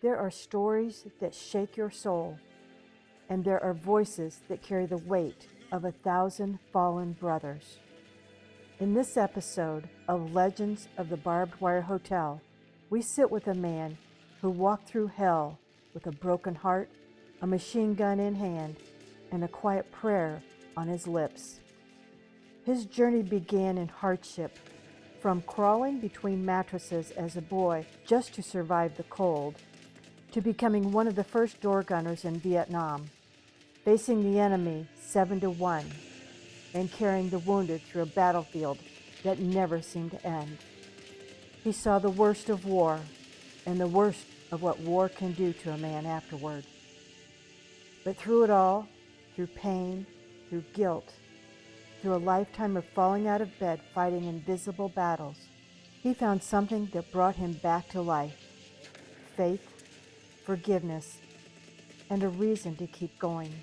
There are stories that shake your soul, and there are voices that carry the weight of 1,000 fallen brothers. In this episode of Legends of the Barbed Wire Hotel, we sit with a man who walked through hell with a broken heart, a machine gun in hand, and a quiet prayer on his lips. His journey began in hardship, from crawling between mattresses as a boy just to survive the cold, to becoming one of the first door gunners in Vietnam, facing the enemy 7-1, and carrying the wounded through a battlefield that never seemed to end. He saw the worst of war and the worst of what war can do to a man afterward. But through it all, through pain, through guilt, through a lifetime of falling out of bed fighting invisible battles, he found something that brought him back to life: faith, forgiveness, and a reason to keep going.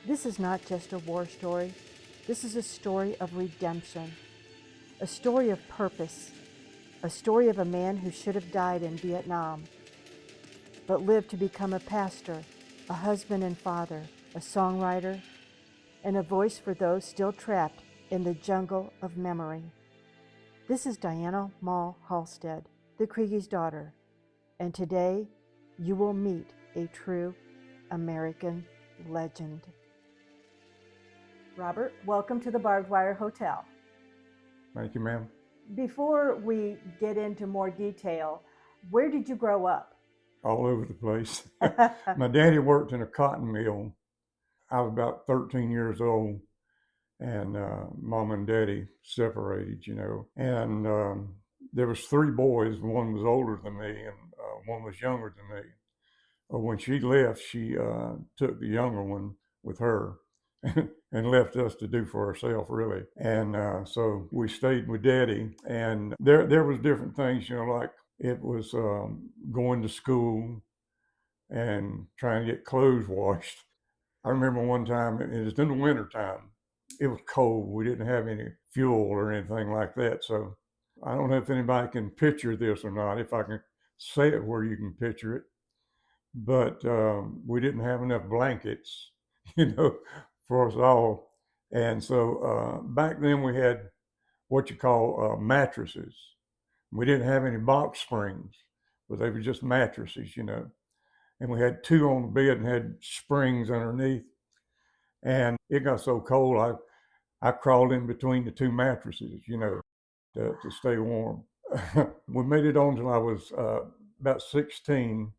This is not just a war story. This is a story of redemption, a story of purpose, a story of a man who should have died in Vietnam, but lived to become a pastor, a husband and father, a songwriter, and a voice for those still trapped in the jungle of memory. This is Diana Mall Halstead, the Kriege's daughter, and today you will meet a true American legend. Robert, welcome to the Barbed Wire Hotel. Thank you, ma'am. Before we get into more detail, where did you grow up? All over the place. My daddy worked in a cotton mill. I was about 13 years old, and mom and daddy separated, and there was 3 boys. One was older than me, and one was younger than me. When she left, she took the younger one with her and left us to do for ourselves, really. And so we stayed with daddy, and there was different things, like it was going to school and trying to get clothes washed. I remember one time, it was in the winter time. It was cold. We didn't have any fuel or anything like that. So I don't know if anybody can picture this or not, if I can say it where you can picture it. But we didn't have enough blankets, for us all. And so back then we had what you call mattresses. We didn't have any box springs, but they were just mattresses, And we had 2 on the bed and had springs underneath. And it got so cold, I crawled in between the 2 mattresses, to stay warm. We made it on until I was about 16,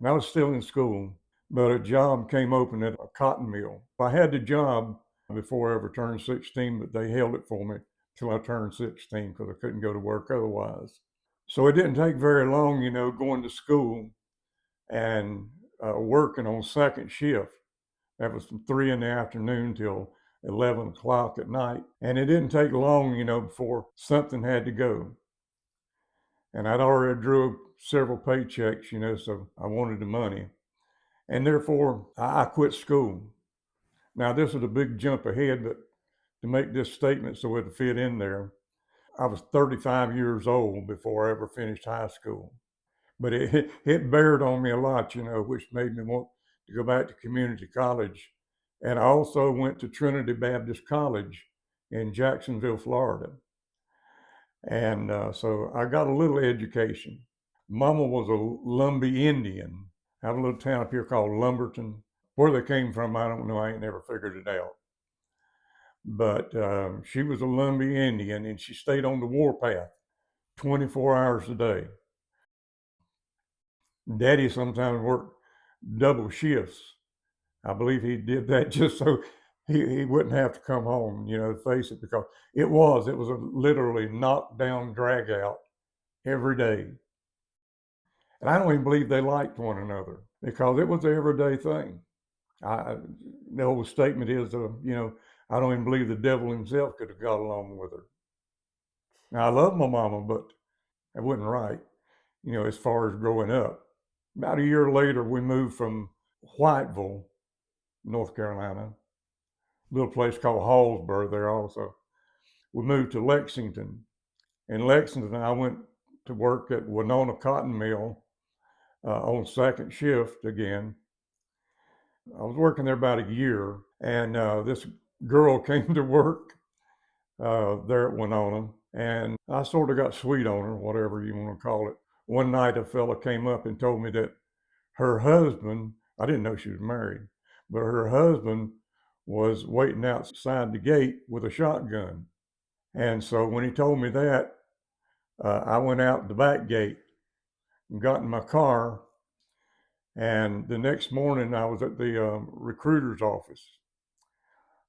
and I was still in school. But a job came open at a cotton mill. I had the job before I ever turned 16, but they held it for me till I turned 16 because I couldn't go to work otherwise. So it didn't take very long, going to school and working on second shift. That was from 3 in the afternoon till 11 o'clock at night. And it didn't take long, before something had to go. And I'd already drew several paychecks, so I wanted the money. And therefore, I quit school. Now, this is a big jump ahead, but to make this statement so it would fit in there, I was 35 years old before I ever finished high school. But it bared on me a lot, which made me want to go back to community college. And I also went to Trinity Baptist College in Jacksonville, Florida. And so I got a little education. Mama was a Lumbee Indian. I have a little town up here called Lumberton. Where they came from, I don't know. I ain't never figured it out. But she was a Lumbee Indian, and she stayed on the warpath 24 hours a day. Daddy sometimes worked double shifts. I believe he did that just so he wouldn't have to come home, to face it, because it was a literally knockdown, drag out every day. And I don't even believe they liked one another because it was an everyday thing. The old statement is, I don't even believe the devil himself could have got along with her. Now, I love my mama, but that wasn't right, as far as growing up. About a year later, we moved from Whiteville, North Carolina, a little place called Hallsburg there also. We moved to Lexington. In Lexington, I went to work at Winona Cotton Mill on second shift again. I was working there about a year, and this girl came to work there at Winona, and I sort of got sweet on her, whatever you want to call it. One night, a fella came up and told me that her husband, I didn't know she was married, but her husband was waiting outside the gate with a shotgun. And so when he told me that, I went out the back gate and got in my car. And the next morning, I was at the recruiter's office.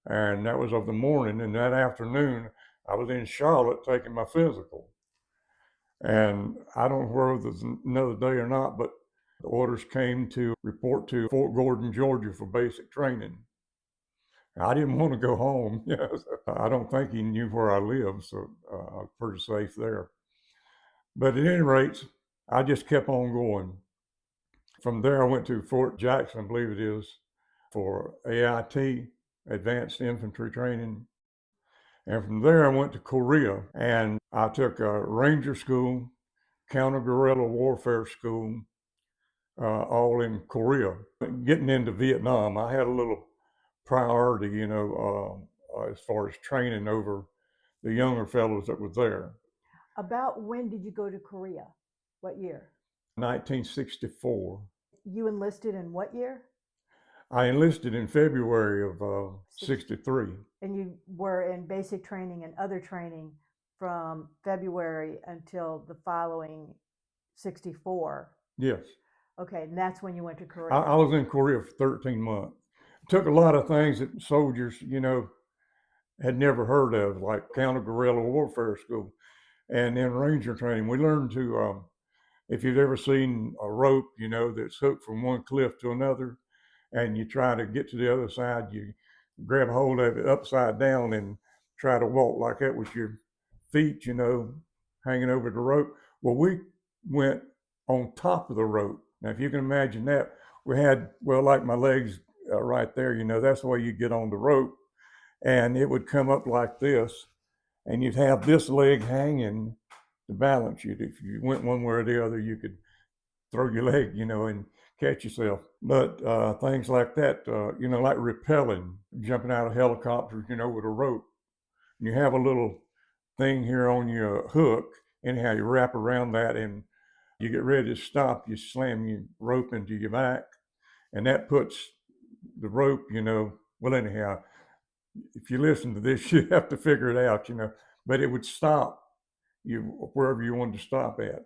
And that was of the morning. And that afternoon, I was in Charlotte taking my physical. And I don't know whether it was another day or not, but the orders came to report to Fort Gordon, Georgia for basic training. I didn't want to go home. I don't think he knew where I lived, so I was pretty safe there. But at any rate, I just kept on going. From there, I went to Fort Jackson, I believe it is, for AIT, Advanced Infantry Training. And from there, I went to Korea, and I took a Ranger School, Counter-Guerrilla Warfare School, all in Korea. Getting into Vietnam, I had a little priority, as far as training over the younger fellows that were there. About when did you go to Korea? What year? 1964. You enlisted in what year? I enlisted in February of 63. And you were in basic training and other training from February until the following 64. Yes. Okay, and that's when you went to Korea. I was in Korea for 13 months. Took a lot of things that soldiers, had never heard of, like counter-guerrilla warfare school. And then ranger training. We learned to, if you've ever seen a rope, that's hooked from one cliff to another, and you try to get to the other side, you grab hold of it upside down and try to walk like that with your feet, hanging over the rope. Well, we went on top of the rope. Now, if you can imagine that, we had, like my legs right there, that's the way you get on the rope. And it would come up like this, and you'd have this leg hanging to balance you. If you went one way or the other, you could throw your leg, and catch yourself. But things like that, like rappelling, jumping out of helicopters, with a rope. And you have a little thing here on your hook, anyhow, you wrap around that, and you get ready to stop, you slam your rope into your back, and that puts the rope, anyhow, if you listen to this, you have to figure it out, but it would stop you wherever you wanted to stop at.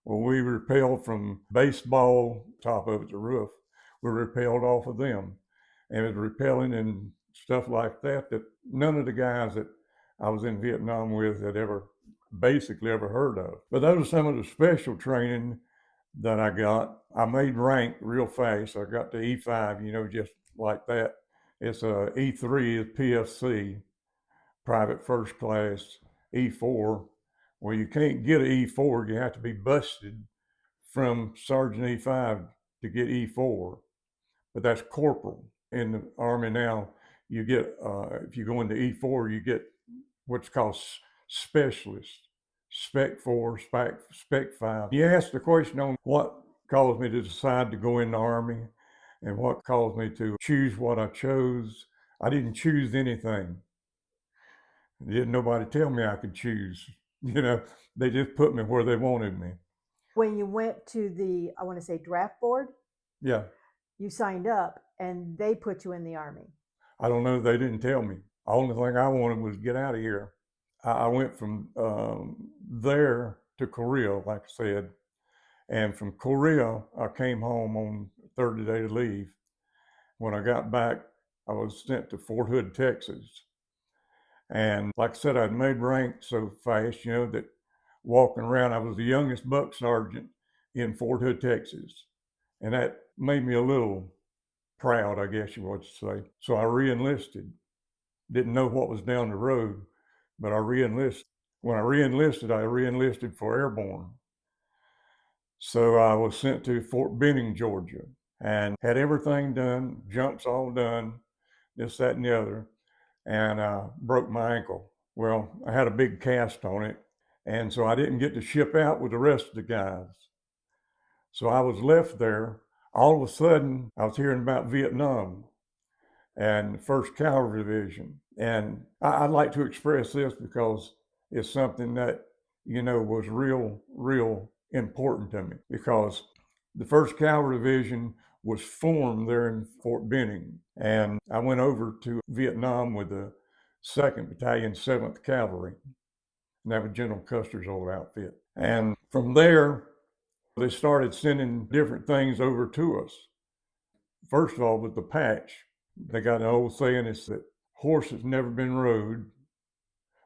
Well, we rappelled from baseball, top of it, the roof. We rappelled off of them. And it was rappelling and stuff like that none of the guys that I was in Vietnam with had basically ever heard of. But those are some of the special training that I got. I made rank real fast. I got to E5, just like that. It's a E3 is PFC, private first class. E4, well, you can't get an E4. You have to be busted from Sergeant E5 to get E4, but that's corporal. In the Army now, you get, if you go into E4, you get what's called specialist, Spec 4, Spec 5. You asked the question on what caused me to decide to go in the Army and what caused me to choose what I chose. I didn't choose anything. Didn't nobody tell me I could choose. They just put me where they wanted me. When you went to the, I want to say, draft board, Yeah. you signed up and they put you in the Army. I don't know. They didn't tell me. The only thing I wanted was to get out of here. I went from there to Korea, like I said. And from Korea, I came home on 30 day leave. When I got back, I was sent to Fort Hood, Texas. And like I said, I'd made rank so fast, that walking around, I was the youngest buck sergeant in Fort Hood, Texas. And that made me a little proud, I guess you would say. So I re-enlisted. Didn't know what was down the road, but I re-enlisted. When I re-enlisted for airborne. So I was sent to Fort Benning, Georgia, and had everything done, jumps all done, this, that, and the other, and I broke my ankle. Well, I had a big cast on it, and so I didn't get to ship out with the rest of the guys. So I was left there. All of a sudden, I was hearing about Vietnam and the 1st Cavalry Division. And I'd like to express this because it's something that, was real important to me, because the 1st Cavalry Division was formed there in Fort Benning. And I went over to Vietnam with the 2nd Battalion, 7th Cavalry. And that was General Custer's old outfit. And from there, they started sending different things over to us. First of all, with the patch, they got an old saying, it's that horse that's never been rode,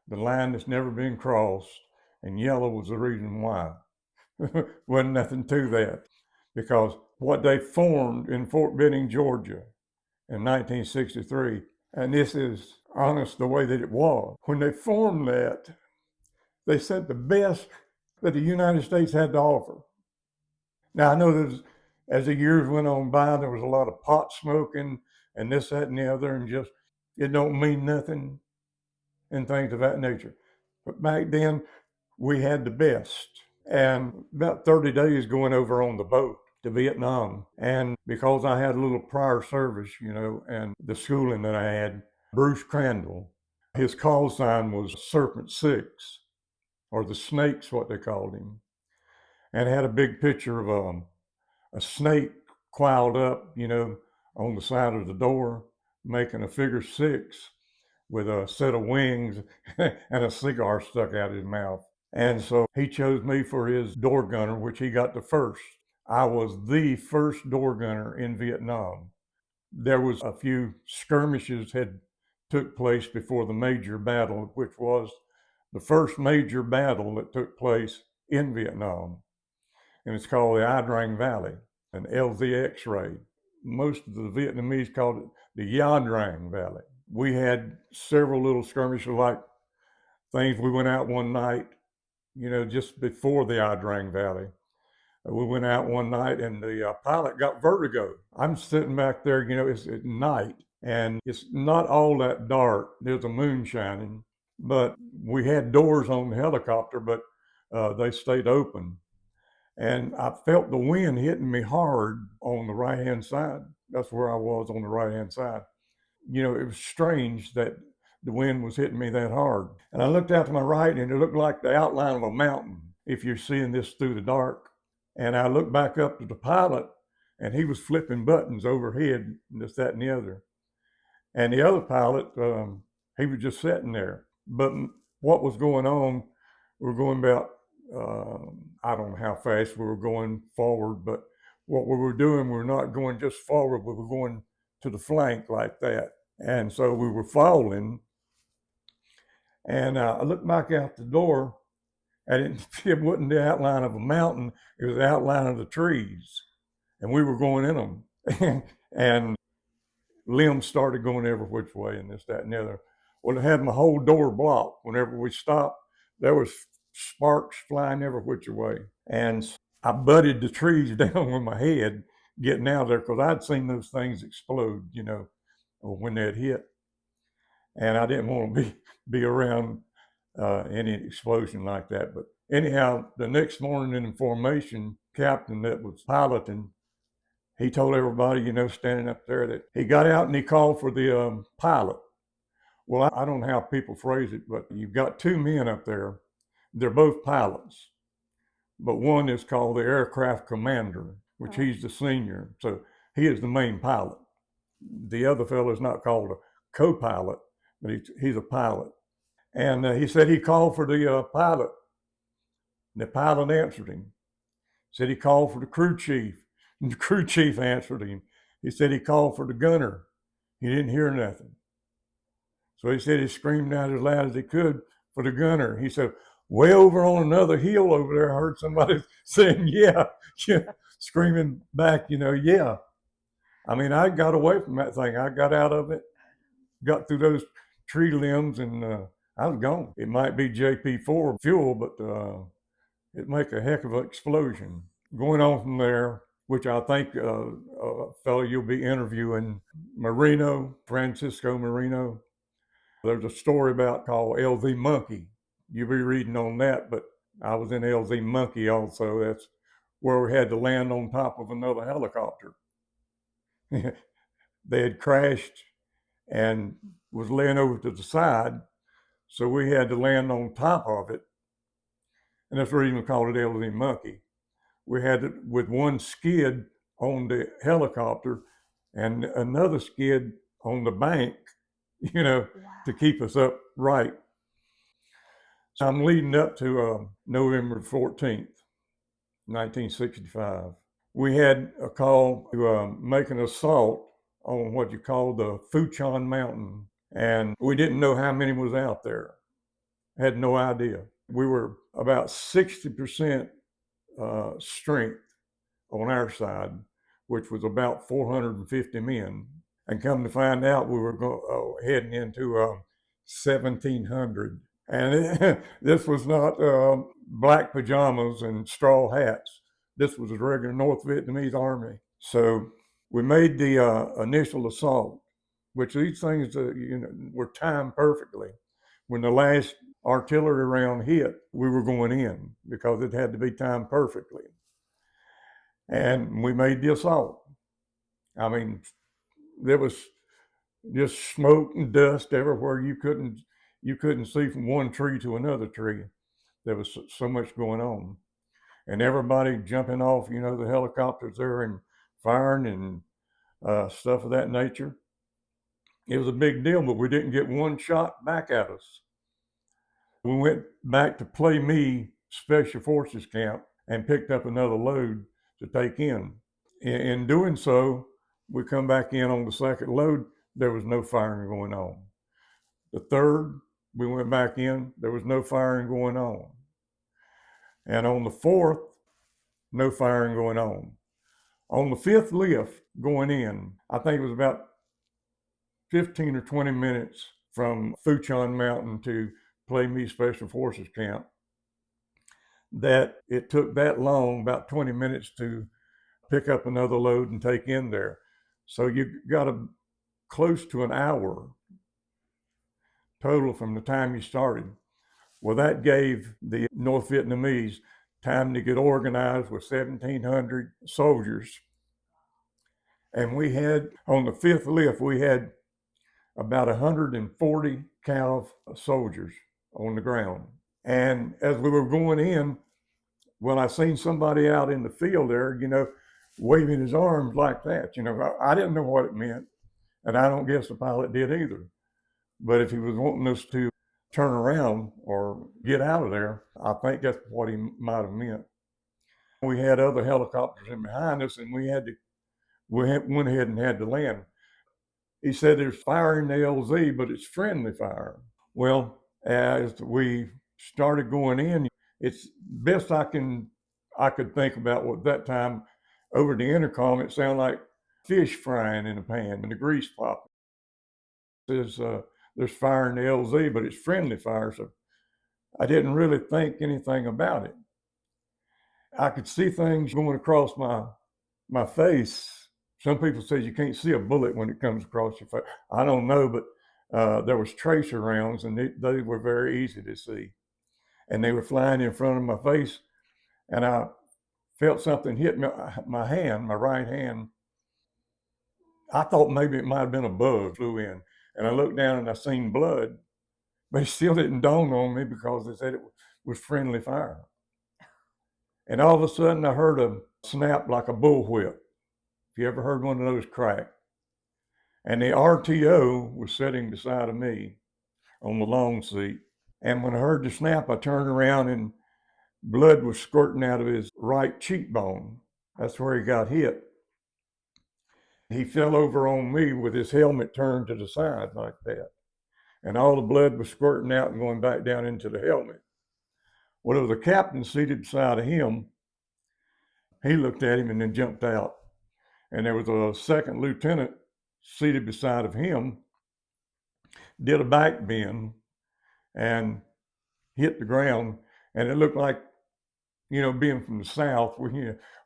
the line that's never been crossed, and yellow was the reason why. Wasn't nothing to that, because what they formed in Fort Benning, Georgia in 1963, and this is honest the way that it was, when they formed that, they sent the best that the United States had to offer. Now, I know as the years went on by, there was a lot of pot smoking and this, that, and the other, and just, it don't mean nothing and things of that nature. But back then, we had the best. And about 30 days going over on the boat to Vietnam. And because I had a little prior service, and the schooling that I had, Bruce Crandall, his call sign was Serpent 6, or the Snake's what they called him. And had a big picture of a snake coiled up, on the side of the door, making a figure 6 with a set of wings and a cigar stuck out of his mouth. And so he chose me for his door gunner, which he got the first. I was the first door gunner in Vietnam. There was a few skirmishes had took place before the major battle, which was the first major battle that took place in Vietnam. And it's called the Ia Drang Valley, an LZX raid. Most of the Vietnamese called it the Ia Drang Valley. We had several little skirmishes, like things. We went out one night, just before the Ia Drang Valley. We went out one night and the pilot got vertigo. I'm sitting back there, it's at night and it's not all that dark. There's a moon shining, but we had doors on the helicopter, but they stayed open. And I felt the wind hitting me hard on the right-hand side. That's where I was, on the right-hand side. It was strange that the wind was hitting me that hard. And I looked out to my right and it looked like the outline of a mountain, if you're seeing this through the dark. And I looked back up to the pilot and he was flipping buttons overhead, this, that, and the other. And the other pilot, he was just sitting there. But what was going on, we were going about, I don't know how fast we were going forward, but what we were doing, we were not going just forward, we were going to the flank like that. And so we were falling. And I looked back out the door, and it wasn't the outline of a mountain, it was the outline of the trees. And we were going in them. And limbs started going every which way, and this, that, and the other. Well, it had my whole door blocked. Whenever we stopped, there was sparks flying every which way. And I butted the trees down with my head getting out of there, because I'd seen those things explode, when they'd hit. And I didn't want to be around any explosion like that. But anyhow, the next morning in formation, captain that was piloting, he told everybody, standing up there, that he got out and he called for the pilot. Well, I don't know how people phrase it, but you've got two men up there. They're both pilots, but one is called the aircraft commander, which he's the senior. So he is the main pilot. The other fellow is not called a co-pilot, but he's a pilot. And he said he called for the pilot. The pilot answered him. Said he called for the crew chief. And the crew chief answered him. He said he called for the gunner. He didn't hear nothing. So he said he screamed out as loud as he could for the gunner. He said, way over on another hill over there, I heard somebody saying, yeah, screaming back, yeah. I mean, I got away from that thing. I got out of it, got through those tree limbs, and I was gone. It might be JP4 fuel, but it'd make a heck of an explosion. Going on from there, which I think a fellow you'll be interviewing, Francisco Marino. There's a story about called LZ Monkey. You'll be reading on that, but I was in LZ Monkey also. That's where we had to land on top of another helicopter. They had crashed and was laying over to the side, so we had to land on top of it. And that's the reason we called it Elderly Monkey. We had it with one skid on the helicopter and another skid on the bank, to keep us upright. So I'm leading up to November 14th, 1965. We had a call to make an assault on what you call the Fuchon Mountain, and we didn't know how many was out there. Had no idea. We were about 60% strength on our side, which was about 450 men. And come to find out, we were heading into 1,700. And this was not black pajamas and straw hats. This was a regular North Vietnamese army. So we made the initial assault, which these things were timed perfectly. When the last artillery round hit, we were going in because it had to be timed perfectly. And we made the assault. I mean, there was just smoke and dust everywhere. You couldn't see from one tree to another tree. There was so much going on, and everybody jumping off, the helicopters there and firing and stuff of that nature. It was a big deal, but we didn't get one shot back at us. We went back to Play Me Special Forces Camp and picked up another load to take in. In doing so, we come back in on the second load, there was no firing going on. The third, we went back in, there was no firing going on. And on the fourth, no firing going on. On the fifth lift going in, I think it was about 15 or 20 minutes from Fuchon Mountain to Play Me Special Forces Camp, that it took that long, about 20 minutes, to pick up another load and take in there. So you got close to an hour total from the time you started. Well, that gave the North Vietnamese time to get organized with 1,700 soldiers. And we had, on the fifth lift, we had about 140 Cav soldiers on the ground. And as we were going in, well, I seen somebody out in the field there, waving his arms like that. I didn't know what it meant, and I don't guess the pilot did either. But if he was wanting us to turn around or get out of there, I think that's what he might have meant. We had other helicopters in behind us, and we went ahead and had to land. He said there's fire in the LZ, but it's friendly fire. Well, as we started going in, it's best I could think about what that time over the intercom, it sounded like fish frying in a pan and the grease popping. There's fire in the LZ, but it's friendly fire. So I didn't really think anything about it. I could see things going across my face. Some people say you can't see a bullet when it comes across your face. I don't know, but there was tracer rounds, and they were very easy to see. And they were flying in front of my face, and I felt something hit my hand, my right hand. I thought maybe it might have been a bug flew in. And I looked down and I seen blood, but it still didn't dawn on me because they said it was friendly fire. And all of a sudden I heard a snap like a bullwhip. If you ever heard one of those crack. And the RTO was sitting beside of me on the long seat. And when I heard the snap, I turned around and blood was squirting out of his right cheekbone. That's where he got hit. He fell over on me with his helmet turned to the side like that. And all the blood was squirting out and going back down into the helmet. Well, there was a captain seated beside of him. He looked at him and then jumped out. And there was a second lieutenant seated beside of him, did a back bend and hit the ground. And it looked like, being from the South, we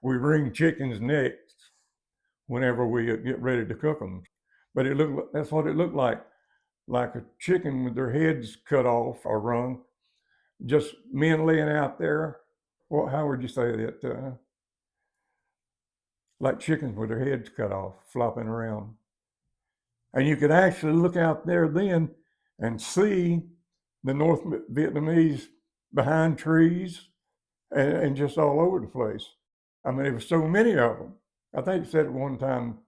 wring chickens' necks whenever we get ready to cook them. But that's what it looked like a chicken with their heads cut off or wrung, just men laying out there. Well, how would you say that? like chickens with their heads cut off, flopping around. And you could actually look out there then and see the North Vietnamese behind trees and just all over the place. I mean, there were so many of them. I think it said at one time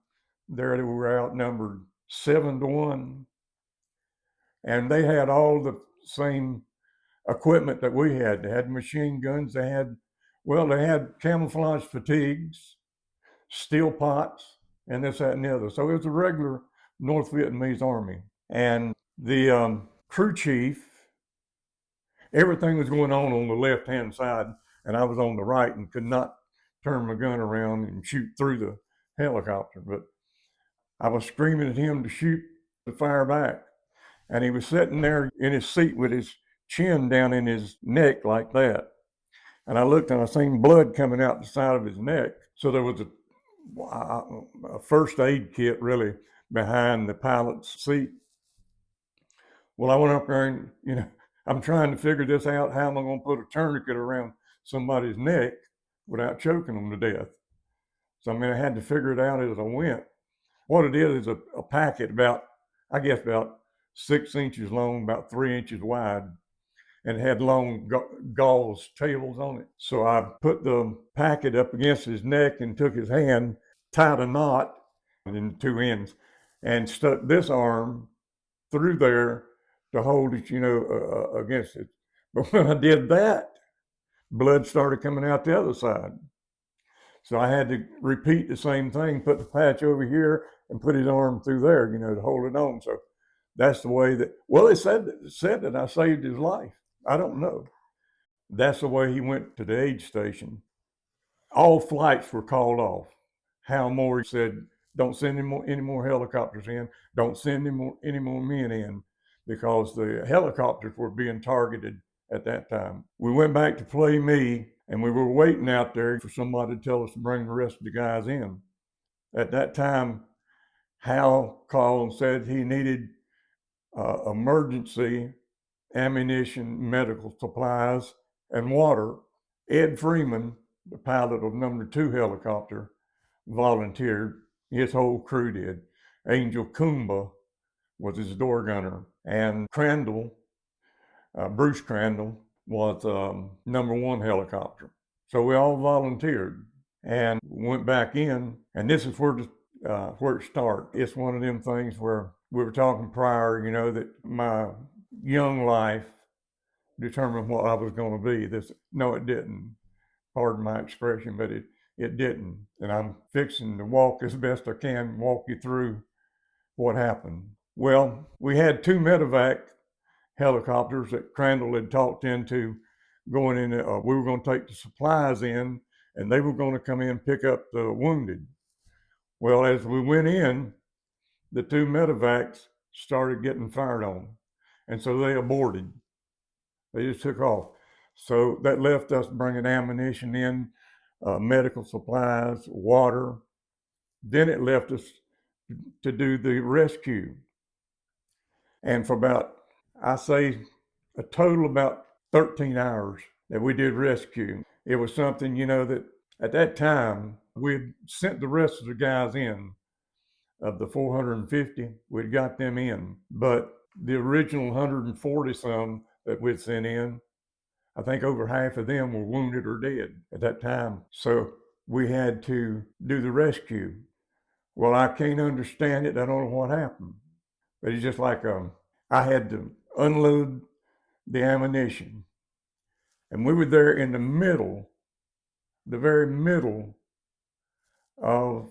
there they were outnumbered 7-1. And they had all the same equipment that we had. They had machine guns. They had camouflage fatigues, steel pots, and this, that, and the other. So it was a regular North Vietnamese army. And the crew chief, everything was going on the left-hand side, and I was on the right and could not turn my gun around and shoot through the helicopter. But I was screaming at him to shoot, to fire back. And he was sitting there in his seat with his chin down in his neck like that. And I looked and I seen blood coming out the side of his neck. So there was a first aid kit really behind the pilot's seat. Well, I went up there and, I'm trying to figure this out. How am I going to put a tourniquet around somebody's neck without choking them to death? So, I had to figure it out as I went. What it is a packet about 6 inches long, about 3 inches wide, and had long gauze tails on it. So I put the packet up against his neck and took his hand, tied a knot in the two ends, and stuck this arm through there to hold it, against it. But when I did that, blood started coming out the other side. So I had to repeat the same thing, put the patch over here and put his arm through there, to hold it on. So that's the way that, it said that I saved his life. I don't know. That's the way he went to the aid station. All flights were called off. Hal Moore said, don't send any more helicopters in. Don't send any more men in, because the helicopters were being targeted at that time. We went back to play me, and we were waiting out there for somebody to tell us to bring the rest of the guys in. At that time, Hal called and said he needed emergency ammunition, medical supplies, and water. Ed Freeman, the pilot of number 2 helicopter, volunteered. His whole crew did. Angel Kumba was his door gunner. And Crandall, Bruce Crandall, was number 1 helicopter. So we all volunteered and went back in. And this is where it starts. It's one of them things where we were talking prior, that my young life determined what I was going to be. No, it didn't. Pardon my expression, but it didn't. And I'm fixing to walk as best I can, walk you through what happened. Well, we had 2 medevac helicopters that Crandall had talked into going in. We were going to take the supplies in, and they were going to come in and pick up the wounded. Well, as we went in, the 2 medevacs started getting fired on, and so they aborted. They just took off. So that left us bringing ammunition in, medical supplies, water. Then it left us to do the rescue. And for about, I say, a total about 13 hours that we did rescue. It was something, that at that time, we'd sent the rest of the guys in. Of the 450, we'd got them in. But the original 140 some that we'd sent in, I think over half of them were wounded or dead at that time. So we had to do the rescue. Well, I can't understand it. I don't know what happened. But it's just like I had to unload the ammunition. And we were there in the very middle of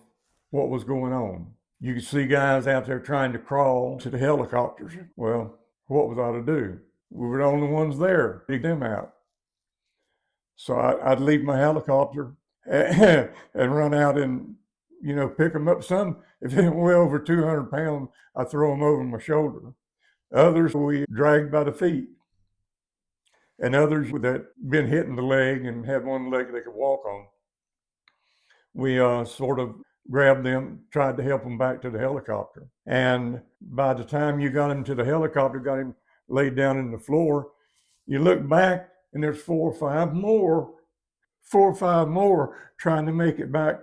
what was going on. You could see guys out there trying to crawl to the helicopters. Well, what was I to do? We were the only ones there to get them out. So I'd leave my helicopter and run out and, pick them up. Some, if they were over 200 pounds, I throw them over my shoulder. Others we dragged by the feet. And others that been hitting the leg and had one leg they could walk on, we sort of grabbed them, tried to help them back to the helicopter. And by the time you got him to the helicopter, got him laid down in the floor, you look back and there's 4 or 5 more trying to make it back,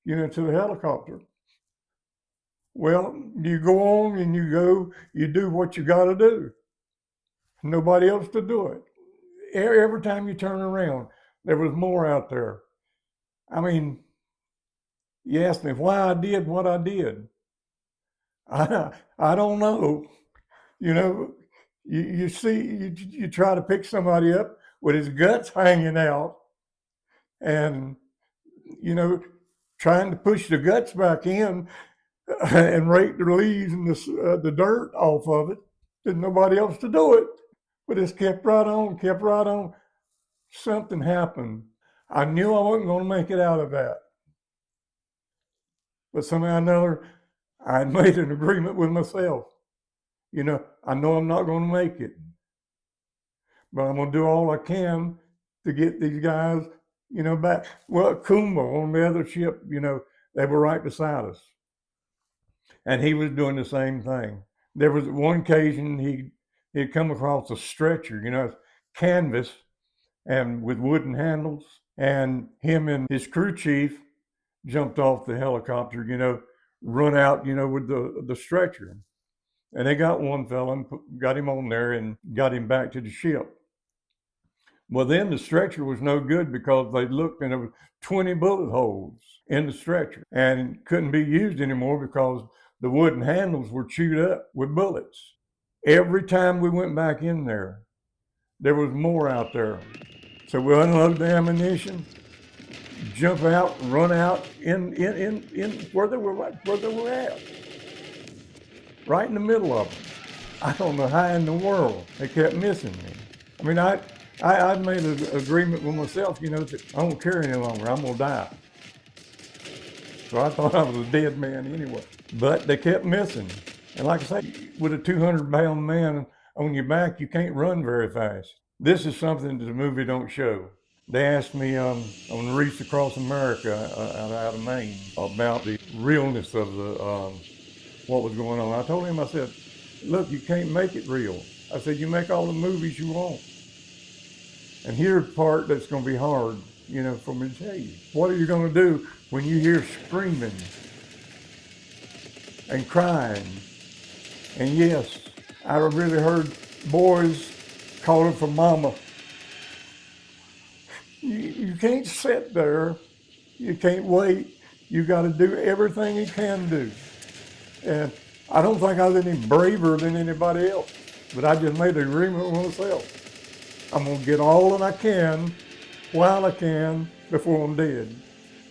to the helicopter. Well, you go on and you do what you got to do. Nobody else to do it. Every time you turn around, there was more out there. I mean, you asked me why I did what I did. I don't know. You see, you try to pick somebody up with his guts hanging out, and trying to push the guts back in and rake the leaves and the dirt off of it. There's nobody else to do it. But it's kept right on, kept right on. Something happened. I knew I wasn't going to make it out of that. But somehow or another, I had made an agreement with myself. I know I'm not going to make it, but I'm going to do all I can to get these guys, back. Well, Kumba on the other ship, they were right beside us. And he was doing the same thing. There was one occasion he'd come across a stretcher, canvas and with wooden handles. And him and his crew chief jumped off the helicopter, run out, with the stretcher. And they got one fella and got him on there and got him back to the ship. Well, then the stretcher was no good because they looked and there was 20 bullet holes in the stretcher and couldn't be used anymore because the wooden handles were chewed up with bullets. Every time we went back in there, there was more out there. So we unload the ammunition, jump out, run out in where they were at. Right in the middle of them. I don't know how in the world they kept missing me. I mean, I'd made an agreement with myself, that I don't care any longer, I'm gonna die. So I thought I was a dead man anyway. But they kept missing. And like I say, with a 200-pound man on your back, you can't run very fast. This is something that the movie don't show. They asked me on Reach Across America out of Maine about the realness of what was going on. I told him, I said, look, you can't make it real. I said, you make all the movies you want. And here's the part that's going to be hard, for me to tell you. What are you going to do when you hear screaming and crying? And yes, I really heard boys calling for mama. You can't sit there. You can't wait. You got to do everything you can do. And I don't think I was any braver than anybody else, but I just made an agreement with myself. I'm going to get all that I can while I can before I'm dead.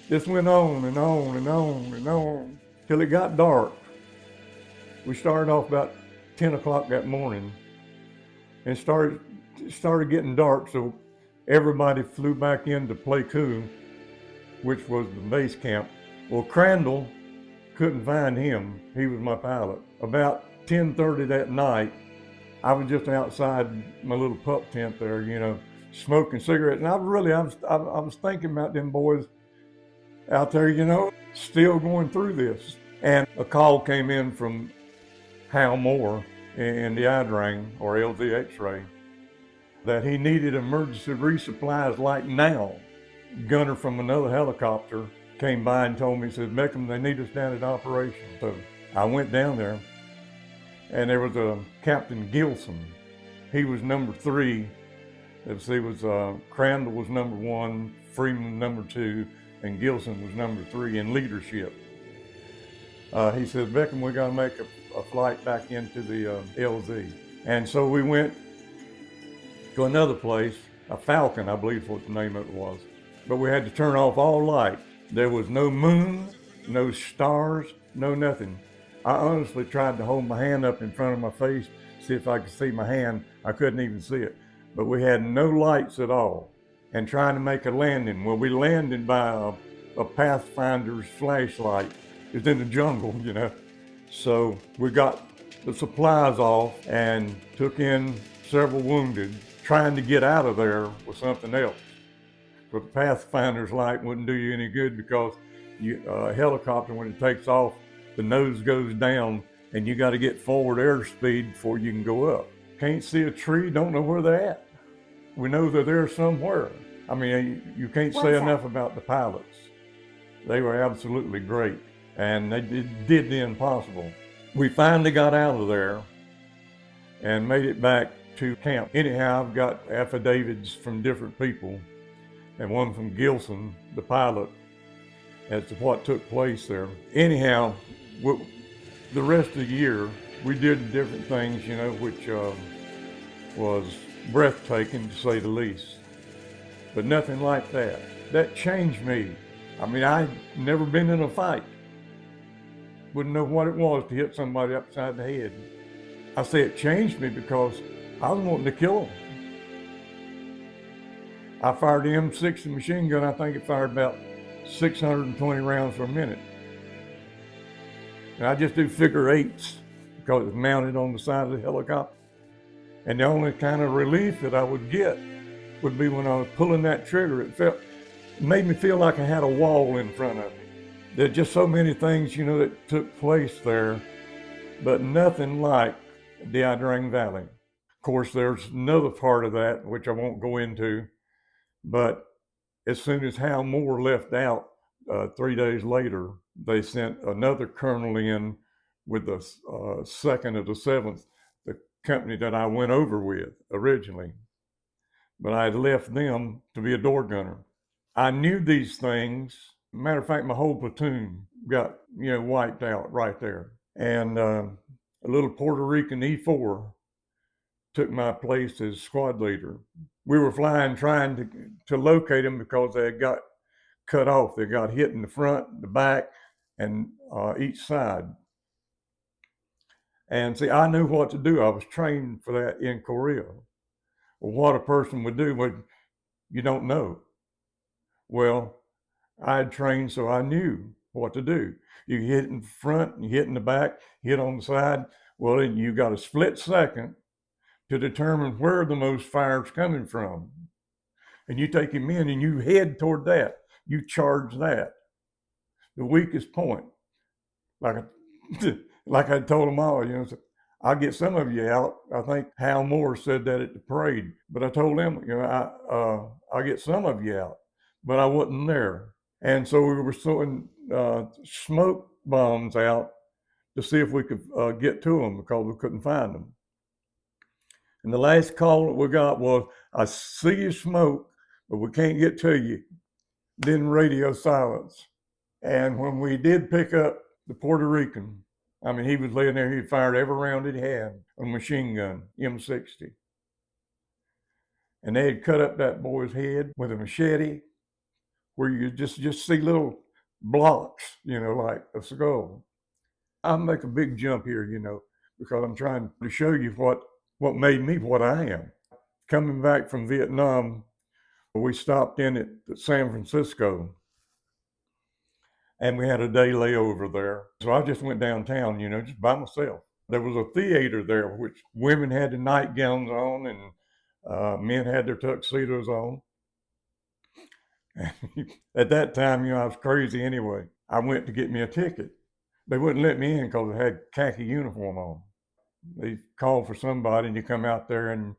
This went on and on and on and on till it got dark. We started off about 10 o'clock that morning and started getting dark, so everybody flew back into Pleiku, which was the base camp. Well, Crandall couldn't find him. He was my pilot. About 10:30 that night, I was just outside my little pup tent there, smoking cigarettes. And I was thinking about them boys out there, still going through this. And a call came in from Hal Moore in the Ia Drang, or LZ X-ray, that he needed emergency resupplies like now. Gunner from another helicopter came by and told me, he said, Beckom, they need us down at operation. So I went down there, and there was a Captain Gilson. He was number 3. Crandall was number 1, Freeman number 2, and Gilson was number 3 in leadership. He said, Beckom, we got to make a flight back into the LZ. And so we went to another place, a Falcon, I believe is what the name of it was. But we had to turn off all light. There was no moon, no stars, no nothing. I honestly tried to hold my hand up in front of my face, see if I could see my hand. I couldn't even see it. But we had no lights at all. And trying to make a landing. Well, we landed by a Pathfinder's flashlight. It was in the jungle, So we got the supplies off and took in several wounded, trying to get out of there with something else. But the Pathfinder's light wouldn't do you any good because a helicopter, when it takes off, the nose goes down and you got to get forward airspeed before you can go up. Can't see a tree, don't know where they're at. We know they're there somewhere. I mean, you can't say enough about the pilots. They were absolutely great, and they did the impossible. We finally got out of there and made it back to camp. Anyhow, I've got affidavits from different people, and one from Gilson, the pilot, as to what took place there. Anyhow, the rest of the year, we did different things, which was breathtaking, to say the least. But nothing like that. That changed me. I mean, I'd never been in a fight. Wouldn't know what it was to hit somebody upside the head. I say it changed me because I was wanting to kill them. I fired the M60 machine gun. I think it fired about 620 rounds per minute. And I just do figure eights because it's mounted on the side of the helicopter. And the only kind of relief that I would get would be when I was pulling that trigger. It made me feel like I had a wall in front of me. There's just so many things, that took place there, but nothing like the Ia Drang Valley. Of course, there's another part of that, which I won't go into, but as soon as Hal Moore left out, 3 days later, they sent another colonel in with the 2nd of the 7th, the company that I went over with originally. But I had left them to be a door gunner. I knew these things. Matter of fact, my whole platoon got, wiped out right there. And a little Puerto Rican E4 took my place as squad leader. We were flying trying to locate them because they had got cut off. They got hit in the front, the back, and each side. And see, I knew what to do. I was trained for that in Korea. Well, what a person would do, but you don't know. Well, I had trained, so I knew what to do. You hit in front, you hit in the back, hit on the side. Well, then you got a split second to determine where the most fire's coming from. And you take him in and you head toward that. You charge that. The weakest point. Like I told them all, I'll get some of you out. I think Hal Moore said that at the parade. But I told them, I'll get some of you out. But I wasn't there. And so we were throwing smoke bombs out to see if we could get to them because we couldn't find them. And the last call that we got was, I see you smoke, but we can't get to you. Then radio silence. And when we did pick up the Puerto Rican, he was laying there, he fired every round he had, a machine gun, M60. And they had cut up that boy's head with a machete, where you just see little blocks, like a skull. I'll make a big jump here, because I'm trying to show you what made me what I am. Coming back from Vietnam, we stopped in at San Francisco, and we had a day layover there. So I just went downtown, just by myself. There was a theater there, which women had their nightgowns on and men had their tuxedos on. At that time, I was crazy anyway. I went to get me a ticket. They wouldn't let me in because I had khaki uniform on. They called for somebody and you come out there and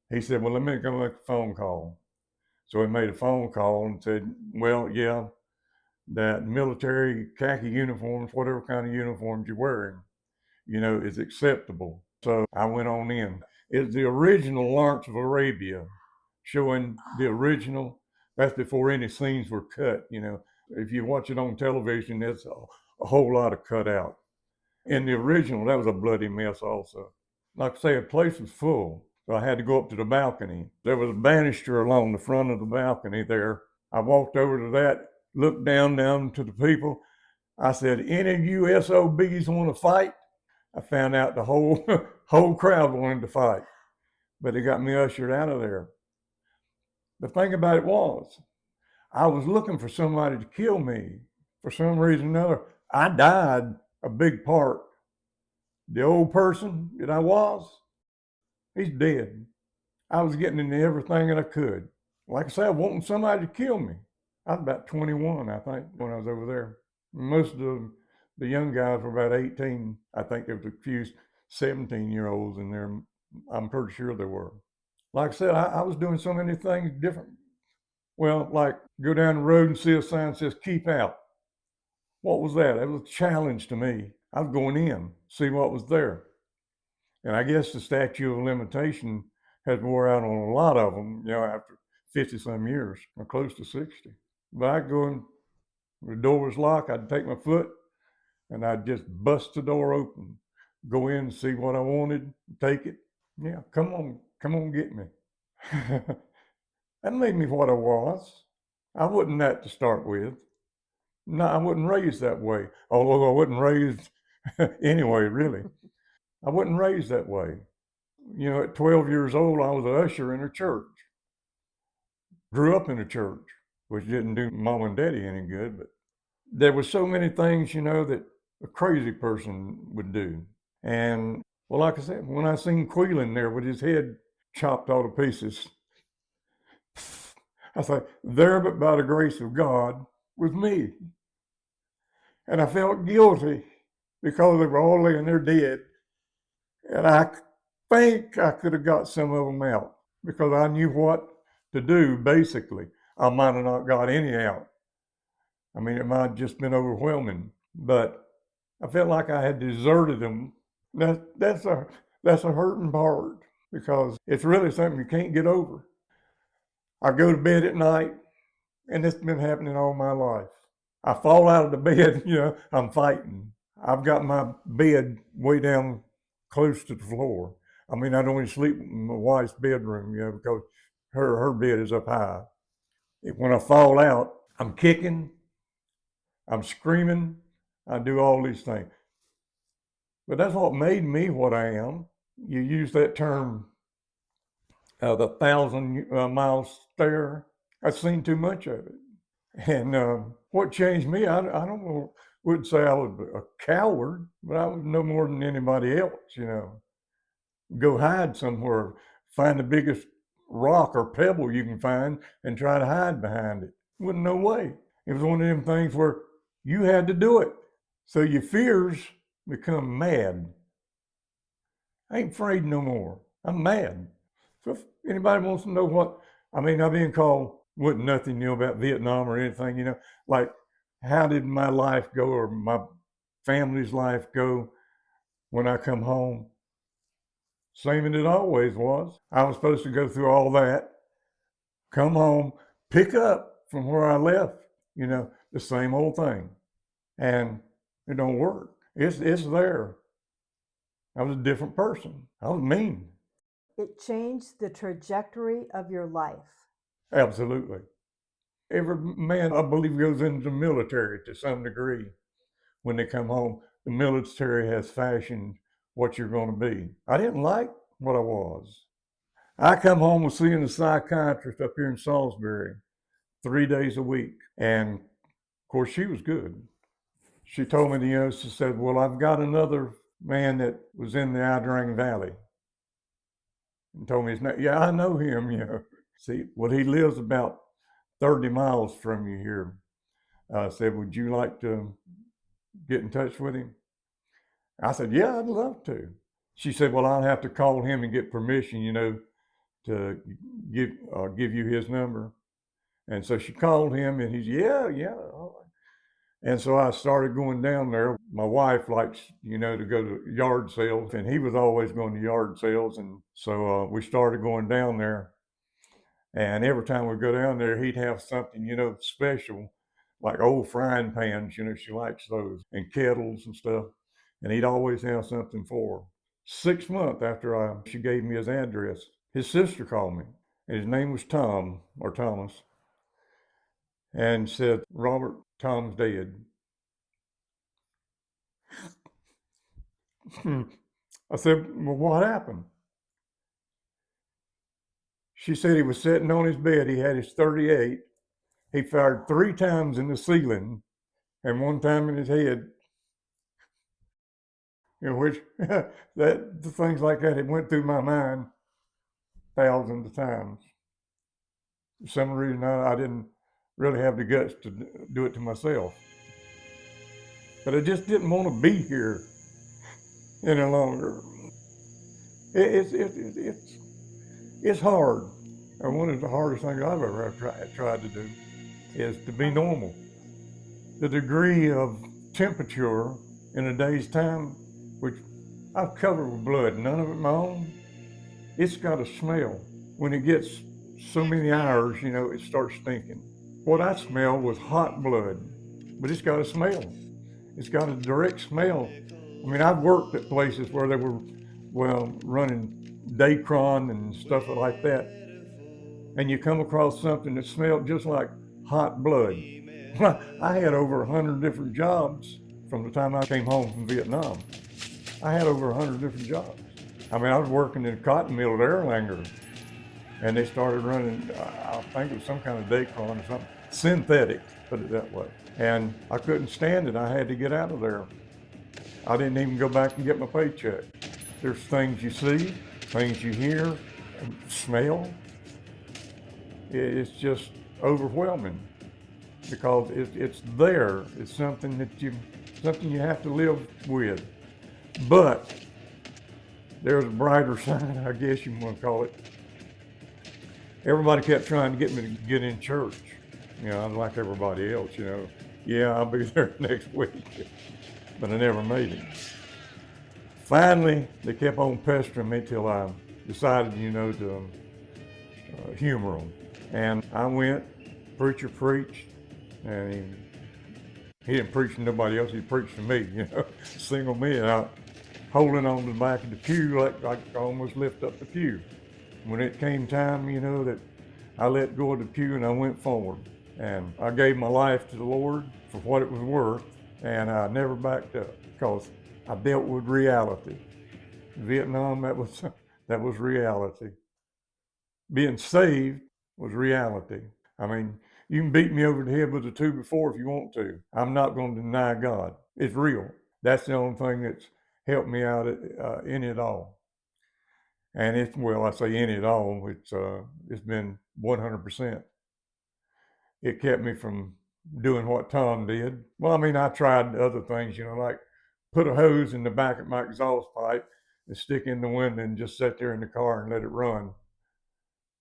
he said, well, let me go make a phone call. So he made a phone call and said, well, yeah, that military khaki uniforms, whatever kind of uniforms you're wearing, is acceptable. So I went on in. It's the original Lawrence of Arabia, showing the original. That's before any scenes were cut, If you watch it on television, there's a whole lot of cut out. In the original, that was a bloody mess also. Like I say, the place was full, so I had to go up to the balcony. There was a banister along the front of the balcony there. I walked over to that, looked down to the people. I said, any of you SOBs want to fight? I found out the whole crowd wanted to fight, but they got me ushered out of there. The thing about it was, I was looking for somebody to kill me. For some reason or another, I died a big part. The old person that I was, he's dead. I was getting into everything that I could. Like I said, I wanted somebody to kill me. I was about 21, I think, when I was over there. Most of the young guys were about 18. I think there was a few 17-year-olds in there. I'm pretty sure there were. Like I said, I was doing so many things different. Well, like go down the road and see a sign that says keep out. What was that? It was a challenge to me. I was going in, see what was there. And I guess the statute of limitation has wore out on a lot of them, after 50 some years, or close to 60. But I'd go in, the door was locked, I'd take my foot and I'd just bust the door open, go in, see what I wanted, take it. Yeah, come on, get me. That made me what I was. I wasn't that to start with. No, I wasn't raised that way, although I wasn't raised anyway, really. I wasn't raised that way. At 12 years old, I was an usher in a church. Grew up in a church, which didn't do mom and daddy any good, but there were so many things, that a crazy person would do. And, well, like I said, when I seen Queelan there with his head chopped all to pieces, I thought, there but by the grace of God was me. And I felt guilty because they were all laying there dead. And I think I could have got some of them out because I knew what to do, basically. I might have not got any out. I mean, it might have just been overwhelming, but I felt like I had deserted them. That's a hurting part because it's really something you can't get over. I go to bed at night, and it's been happening all my life. I fall out of the bed, I'm fighting. I've got my bed way down close to the floor. I mean, I don't even sleep in my wife's bedroom, because her bed is up high. When I fall out, I'm kicking, I'm screaming, I do all these things. But that's what made me what I am. You use that term, the 1,000-mile stare. I've seen too much of it. And what changed me, I don't know, wouldn't say I was a coward, but I was no more than anybody else, Go hide somewhere, find the biggest rock or pebble you can find and try to hide behind it. Wasn't no way. It was one of them things where you had to do it. So your fears become mad. I ain't afraid no more. I'm mad. So if anybody wants to know what, I've been called, wasn't nothing, about Vietnam or anything, like how did my life go or my family's life go when I come home? Same as it always was. I was supposed to go through all that, come home, pick up from where I left, the same old thing. And it don't work. It's there. I was a different person. I was mean. It changed the trajectory of your life. Absolutely. Every man, I believe, goes into the military to some degree. When they come home, the military has fashioned what you're going to be. I didn't like what I was. I come home with seeing a psychiatrist up here in Salisbury 3 days a week. And of course, she was good. She told me, she said, well, I've got another man that was in the Ia Drang Valley. And told me his name. Yeah, I know him, See, well, he lives about 30 miles from you here. I said, would you like to get in touch with him? I said, yeah, I'd love to. She said, well, I'll have to call him and get permission, to give you his number. And so she called him and he's, yeah. All right. And so I started going down there. My wife likes, to go to yard sales, and he was always going to yard sales. And so we started going down there. And every time we go down there, he'd have something, special, like old frying pans, she likes those, and kettles and stuff. And he'd always have something for her. 6 months after she gave me his address, his sister called me, and his name was Tom, or Thomas, and said, Robert, Tom's dead. I said, well, what happened? She said he was sitting on his bed. He had his 38. He fired 3 times in the ceiling and 1 time in his head. Which things like that, it went through my mind thousands of times. For some reason, I didn't really have the guts to do it to myself. But I just didn't want to be here any longer. It's hard. And one of the hardest things I've ever tried to do is to be normal. The degree of temperature in a day's time, which I've covered with blood, none of it my own, it's got a smell. When it gets so many hours, it starts stinking. What I smell was hot blood, but it's got a smell. It's got a direct smell. I mean, I've worked at places where they were, running Dacron and stuff like that, and you come across something that smelled just like hot blood. I had over 100 different jobs from the time I came home from Vietnam. I had over 100 different jobs. I mean, I was working in a cotton mill at Erlanger, and they started running, I think it was some kind of Dacron or something, synthetic, put it that way. And I couldn't stand it. I had to get out of there. I didn't even go back and get my paycheck. There's things you see, things you hear, and smell. It's just overwhelming because it's there. It's something that you have to live with. But there's a brighter side, I guess you want to call it. Everybody kept trying to get me to get in church. I'm like everybody else, Yeah, I'll be there next week. But I never made it. Finally, they kept on pestering me till I decided, to humor them. And I went, preacher preached, and he didn't preach to nobody else, he preached to me, single me out, holding on to the back of the pew like I almost lift up the pew. When it came time, that I let go of the pew and I went forward. And I gave my life to the Lord for what it was worth, and I never backed up because I dealt with reality. Vietnam, that was reality. Being saved was reality. I mean, you can beat me over the head with a 2x4 if you want to. I'm not going to deny God. It's real. That's the only thing that's helped me out in it all. And I say in it all, it's been 100%. It kept me from doing what Tom did. Well, I mean, I tried other things, like put a hose in the back of my exhaust pipe and stick in the window and just sit there in the car and let it run.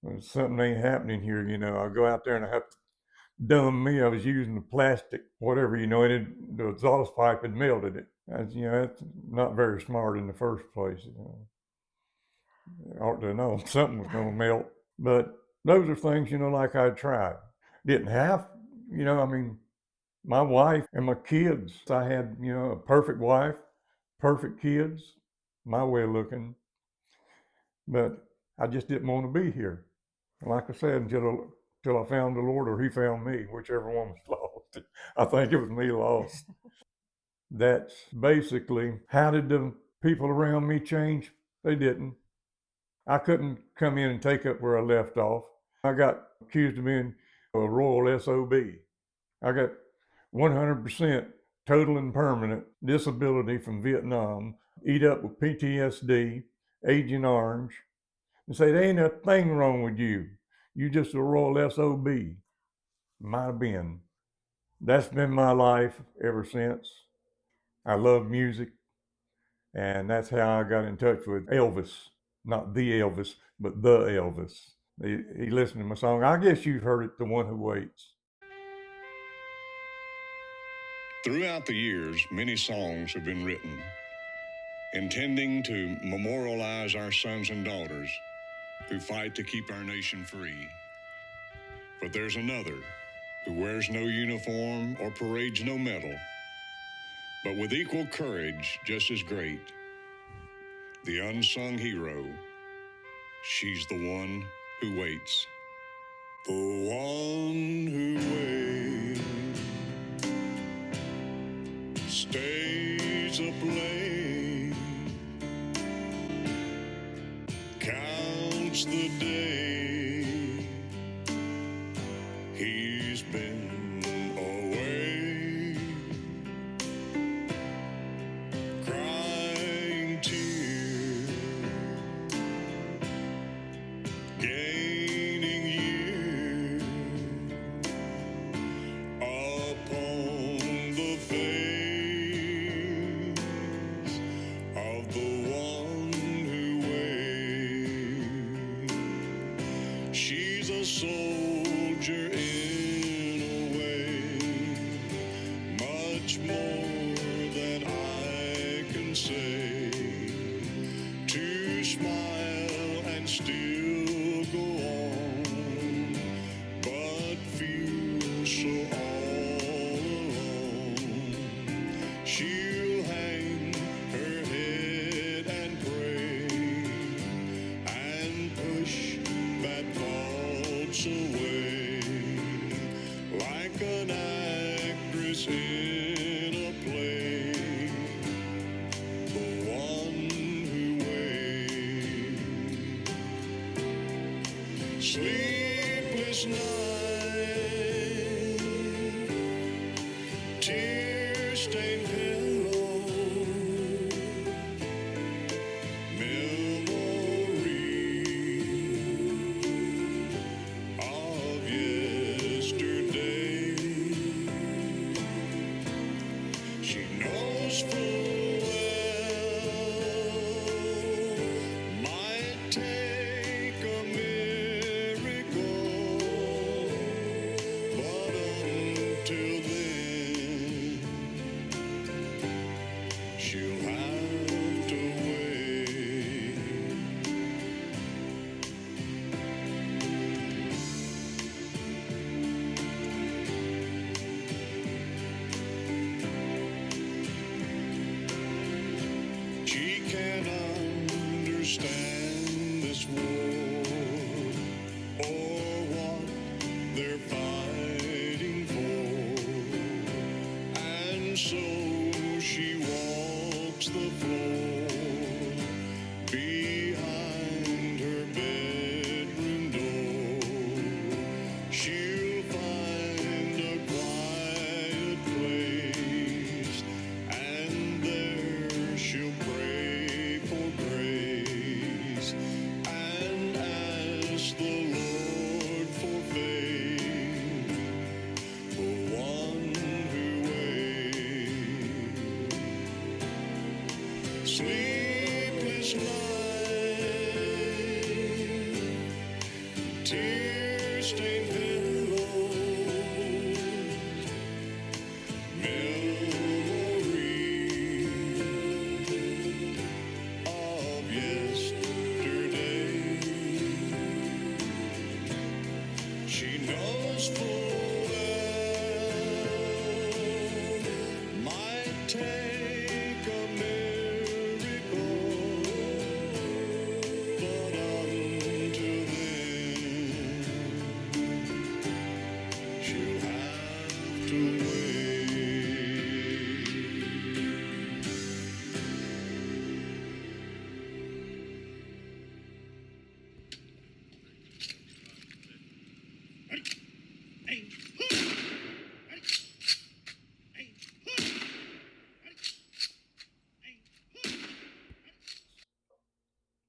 When something ain't happening here, I go out there and I have to dumb me. I was using the plastic, whatever, and the exhaust pipe had melted it. That's not very smart in the first place. I ought to know something was going to melt. But those are things, like I tried. Didn't have, I mean, my wife and my kids. I had, a perfect wife, perfect kids, my way of looking. But I just didn't want to be here. Like I said, until I found the Lord or he found me, whichever one was lost. I think it was me lost. That's basically, how did the people around me change? They didn't. I couldn't come in and take up where I left off. I got accused of being a royal SOB. I got 100% total and permanent disability from Vietnam, eat up with PTSD, Agent Orange, and say, there ain't a thing wrong with you. You just a royal SOB. Might have been. That's been my life ever since. I love music, and that's how I got in touch with Elvis. Not the Elvis, but the Elvis. He listened to my song. I guess you've heard it, The One Who Waits. Throughout the years, many songs have been written, intending to memorialize our sons and daughters who fight to keep our nation free. But there's another who wears no uniform or parades no medal, but with equal courage just as great. The unsung hero, she's the one who waits. The one who waits stays up late, counts the day he's been away, crying tears, gaining years upon the face of the one who waits. She's a soldier in a way, much more say, to smile and still go on, but feel so all alone. She'll hang her head and pray and push bad thoughts away, like an actress in a play, the one who waits. Sleepless night, tear-stained pillow, memory of yesterday. She knows full well might take a miracle, but until then she'll have to wait. She can't understand this war or what they're fighting for, and so she walks the floor behind her bedroom door. She'll find a quiet place, and there she'll pray for grace and ask the Lord for faith, the one who waits. Sleepless night, tear-stained pillows, memory of yesterday. She knows full well might take a miracle, but until then she'll have to wait.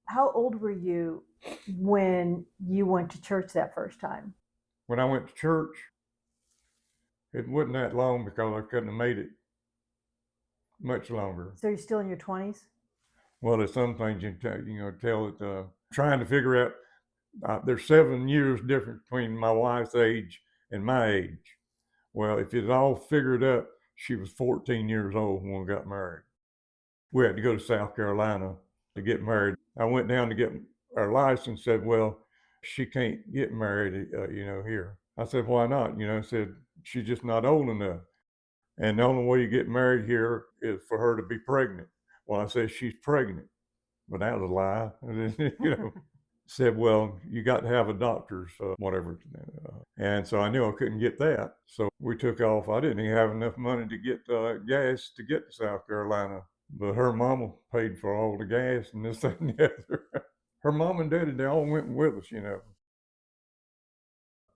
How old were you when you went to church that first time? When I went to church, it wasn't that long because I couldn't have made it much longer. So you're still in your 20s? Well, there's some things you tell that trying to figure out. There's 7 years difference between my wife's age and my age. Well, if it's all figured up, she was 14 years old when we got married. We had to go to South Carolina to get married. I went down to get our license, said, well, she can't get married, here. I said, why not? Said, she's just not old enough. And the only way you get married here is for her to be pregnant. Well, I said, she's pregnant. But that was a lie. Said, well, you got to have a doctor's whatever. And so I knew I couldn't get that. So we took off. I didn't even have enough money to get gas to get to South Carolina. But her mama paid for all the gas and this, that, and the other. Her mom and daddy, they all went with us,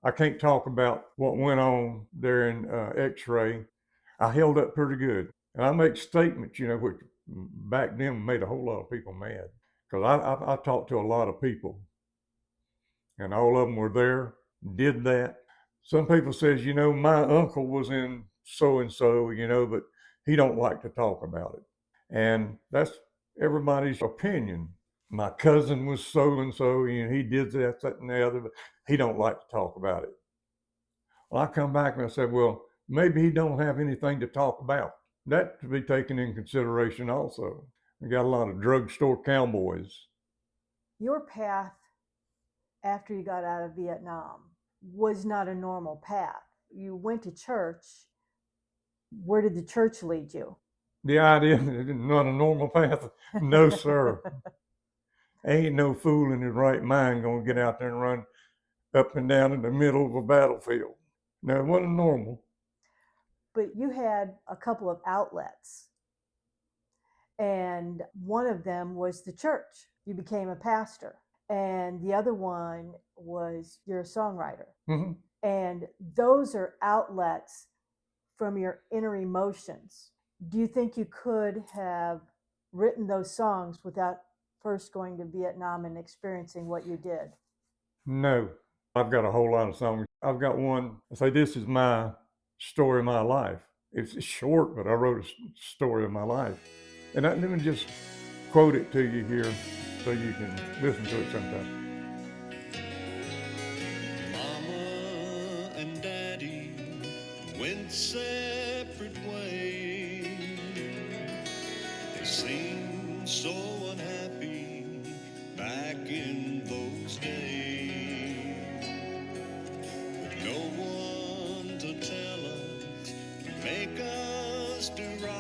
I can't talk about what went on during X-ray. I held up pretty good. And I make statements, which back then made a whole lot of people mad. Because I talked to a lot of people. And all of them were there, did that. Some people says, my uncle was in so-and-so, but he don't like to talk about it. And that's everybody's opinion. My cousin was so-and-so, he did this, that, and the other, but he don't like to talk about it. Well, I come back and I said, well, maybe he don't have anything to talk about. That to be taken in consideration also. We got a lot of drugstore cowboys. Your path after you got out of Vietnam was not a normal path. You went to church. Where did the church lead you? The idea that it's not a normal path, no, sir. Ain't no fool in his right mind gonna get out there and run up and down in the middle of a battlefield. No, it wasn't normal. But you had a couple of outlets, and one of them was the church. You became a pastor, and the other one was you're a songwriter. Mm-hmm. And those are outlets from your inner emotions. Do you think you could have written those songs without first going to Vietnam and experiencing what you did? No, I've got a whole lot of songs. I've got one, I say, this is my story of my life. It's short, but I wrote a story of my life. And let me just quote it to you here so you can listen to it sometime. Mama and Daddy went separate ways. They seemed so unhappy back in those days. With no one to tell us, make us do right.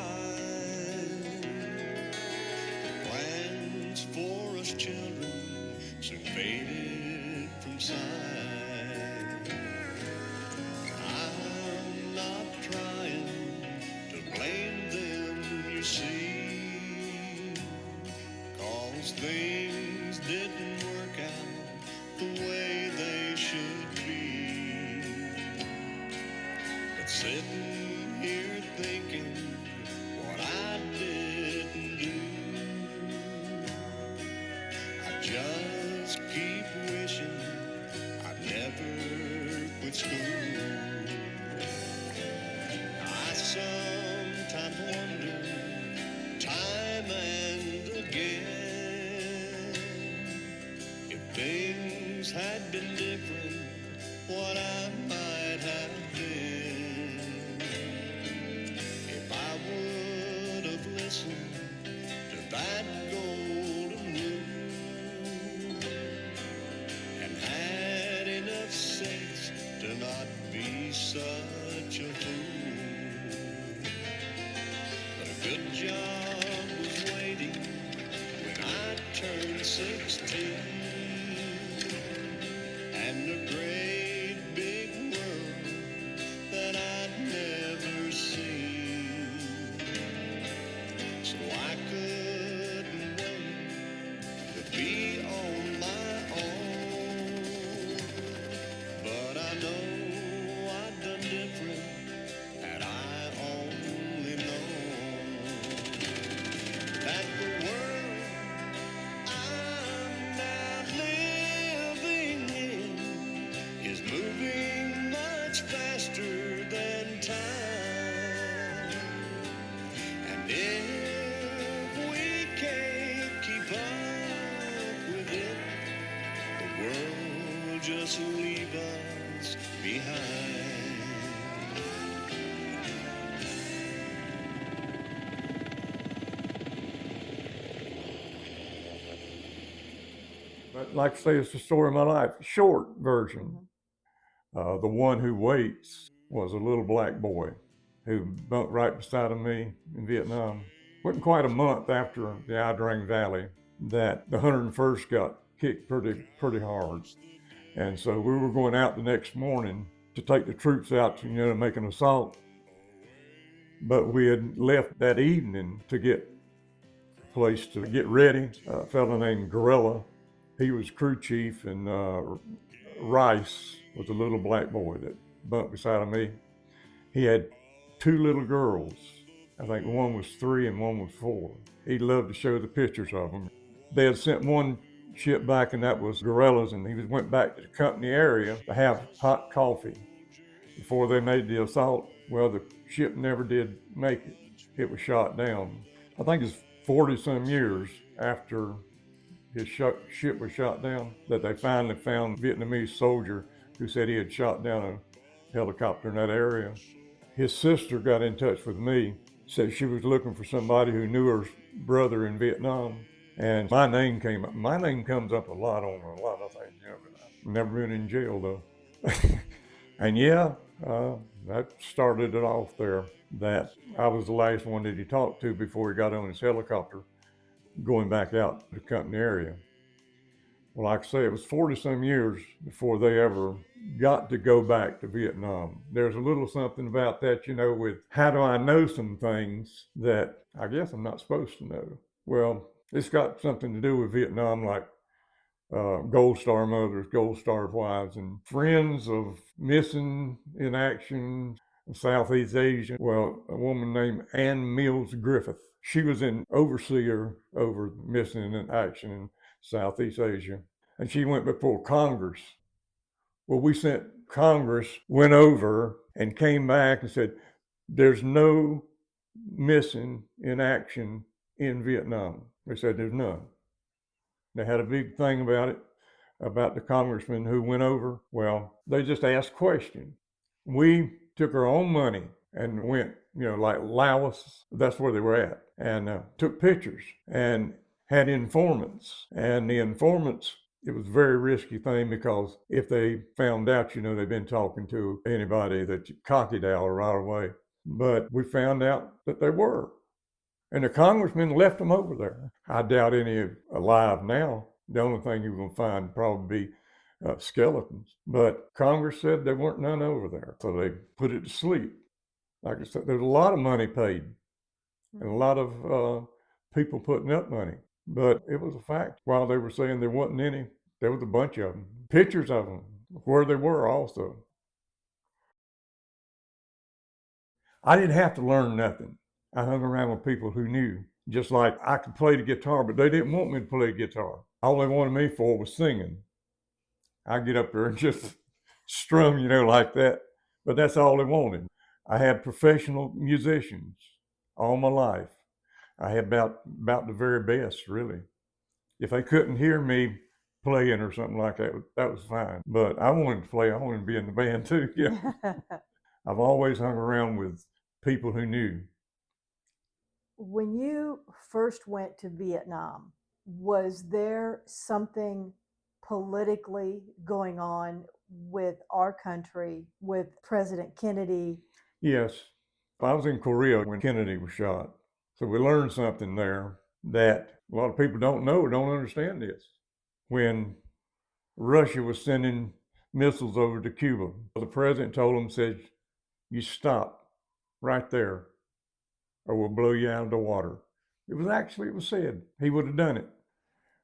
The plans for us children soon faded from sight. I'm not trying to blame them, you see, 'cause things didn't work out the way they should be. But sitting here thinking what I didn't do, I just keep wishing I'd never quit school. I sometimes wonder, time and again, if things had been different, what I might have been. If I would have listened to that golden rule and had enough sense to not be such a fool. But a good job was waiting when I turned 16, and a great big world that I'd never seen. So I couldn't wait to be on my own. But I know I'd done different had I only known that the world I'm now living in is moving much faster than time. And if we can't keep up with it, the world will just leave us behind. But like I say, it's the story of my life. Short version. The one who waits was a little black boy who bunked right beside of me in Vietnam. Wasn't quite a month after the Ia Drang Valley that the 101st got kicked pretty hard. And so we were going out the next morning to take the troops out to, make an assault. But we had left that evening to get a place to get ready. A fellow named Gorilla, he was crew chief, and Rice was a little black boy that bunked beside of me. He had two little girls. I think one was 3 and one was 4. He loved to show the pictures of them. They had sent one ship back, and that was Gorillas, and he went back to the company area to have hot coffee before they made the assault. Well, the ship never did make it. It was shot down. I think it's 40-some years after his ship was shot down that they finally found a Vietnamese soldier who said he had shot down a helicopter in that area. His sister got in touch with me, said she was looking for somebody who knew her brother in Vietnam. And my name came up. My name comes up a lot on a lot of things, you know, but I've never been in jail though. And yeah, that started it off there, that I was the last one that he talked to before he got on his helicopter going back out to the company area. Well, like I say, it was 40 some years before they ever got to go back to Vietnam. There's a little something about that, you know, with how do I know some things that I guess I'm not supposed to know. Well, it's got something to do with Vietnam, like Gold Star mothers, Gold Star wives, and friends of missing in action Southeast Asia. Well, a woman named Ann Mills Griffith. She was an overseer over missing in action in Southeast Asia, and she went before Congress. Well, we sent Congress, went over and came back and said, there's no missing in action in Vietnam. They said there's none. They had a big thing about it, about the congressman who went over. Well, they just asked questions. We took our own money and went, you know, like Laos, that's where they were at, and took pictures and had informants. And the informants, it was a very risky thing, because if they found out, you know, they'd been talking to anybody, that you cocky down right away. But we found out that they were. And the congressman left them over there. I doubt any are alive now. The only thing you're going to find probably be skeletons. But Congress said there weren't none over there. So they put it to sleep. Like I said, there's a lot of money paid and a lot of people putting up money. But it was a fact. While they were saying there wasn't any, there was a bunch of them. Pictures of them, where they were also. I didn't have to learn nothing. I hung around with people who knew. Just like I could play the guitar, but they didn't want me to play the guitar. All they wanted me for was singing. I get up there and just strum, you know, like that. But that's all they wanted. I had professional musicians all my life. I had about the very best, really. If they couldn't hear me playing or something like that, that was fine. But I wanted to play. I wanted to be in the band too. Yeah. I've always hung around with people who knew. When you first went to Vietnam, was there something politically going on with our country, with President Kennedy? Yes. I was in Korea when Kennedy was shot. So we learned something there that a lot of people don't know or don't understand this. When Russia was sending missiles over to Cuba, the president told them, said, you stop right there or we'll blow you out of the water. It was said he would have done it.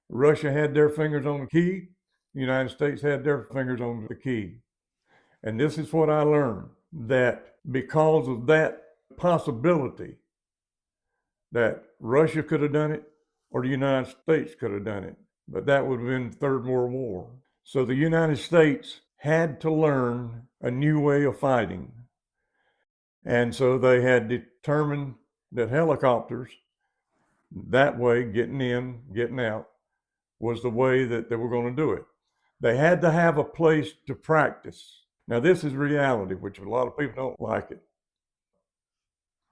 Russia had their fingers on the key. The United States had their fingers on the key. And this is what I learned, that because of that possibility, that Russia could have done it or the United States could have done it, but that would have been the Third World War. So the United States had to learn a new way of fighting. And so they had determined that helicopters, that way, getting in, getting out, was the way that they were going to do it. They had to have a place to practice. Now, this is reality, which a lot of people don't like it.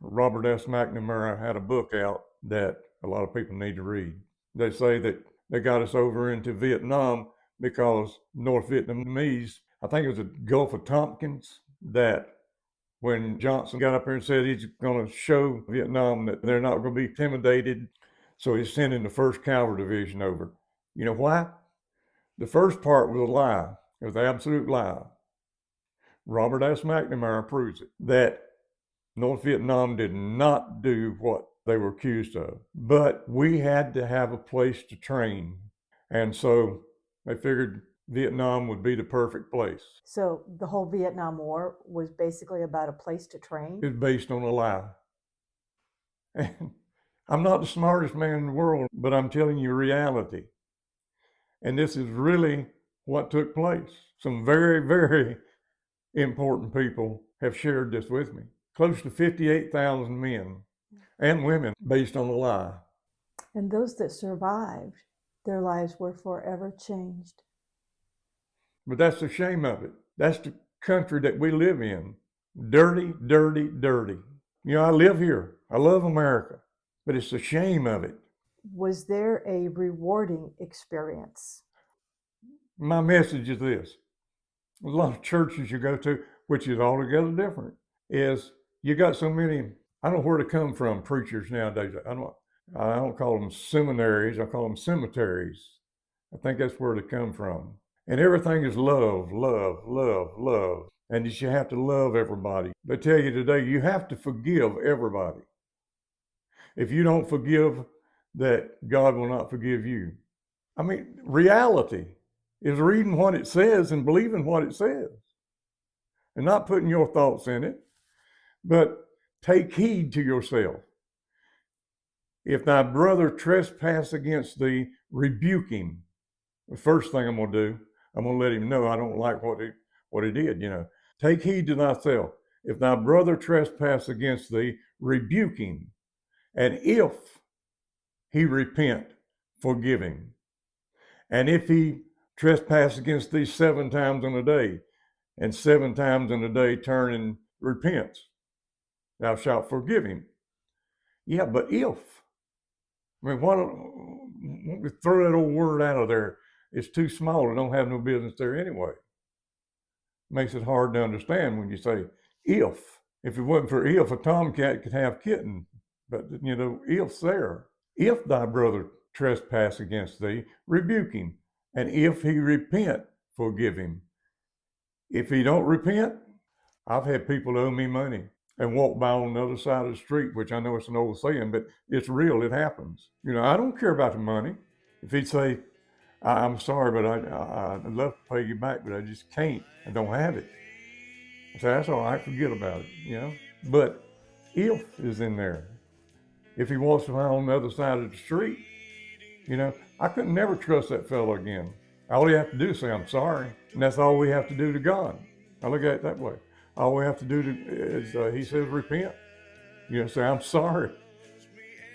Robert S. McNamara had a book out that a lot of people need to read. They say that they got us over into Vietnam because North Vietnamese, I think it was the Gulf of Tonkin, that when Johnson got up there and said he's going to show Vietnam that they're not going to be intimidated, so he's sending the 1st Cavalry Division over. You know why? The first part was a lie. It was an absolute lie. Robert S. McNamara proves it, that North Vietnam did not do what they were accused of. But we had to have a place to train. And so they figured Vietnam would be the perfect place. So the whole Vietnam War was basically about a place to train? It's based on a lie. And I'm not the smartest man in the world, but I'm telling you reality. And this is really what took place. Some very, very important people have shared this with me. Close to 58,000 men and women based on a lie. And those that survived, their lives were forever changed. But that's the shame of it. That's the country that we live in. Dirty, dirty, dirty. You know, I live here. I love America, but it's the shame of it. Was there a rewarding experience? My message is this. A lot of churches you go to, which is altogether different, is you got so many, I don't know where to come from, preachers nowadays. I don't call them seminaries, I call them cemeteries. I think that's where they come from. And everything is love, love, love, love. And you have to love everybody. They tell you today, you have to forgive everybody. If you don't forgive, that God will not forgive you. I mean, reality is reading what it says and believing what it says and not putting your thoughts in it, but take heed to yourself. If thy brother trespass against thee, rebuke him. The first thing I'm going to do, I'm going to let him know I don't like what he did, Take heed to thyself. If thy brother trespass against thee, rebuke him. And if he repent, forgive him. And if he trespass against thee 7 times in a day, and 7 times in a day turn and repents, thou shalt forgive him. Yeah, but if. I mean, why don't we throw that old word out of there? It's too small. It don't have no business there anyway. Makes it hard to understand when you say if. If it wasn't for if, a tomcat could have kitten. But, if's there. If thy brother trespass against thee, rebuke him. And if he repent, forgive him. If he don't repent, I've had people owe me money and walk by on the other side of the street, which I know it's an old saying, but it's real, it happens. I don't care about the money. If he'd say, I'm sorry, but I'd love to pay you back, but I just can't. I don't have it. I say, that's all right, forget about it, But if is in there. If he walks by on the other side of the street, I could never trust that fellow again. All you have to do is say, I'm sorry. And that's all we have to do to God. I look at it that way. All we have to do is, he says, repent. Say, I'm sorry.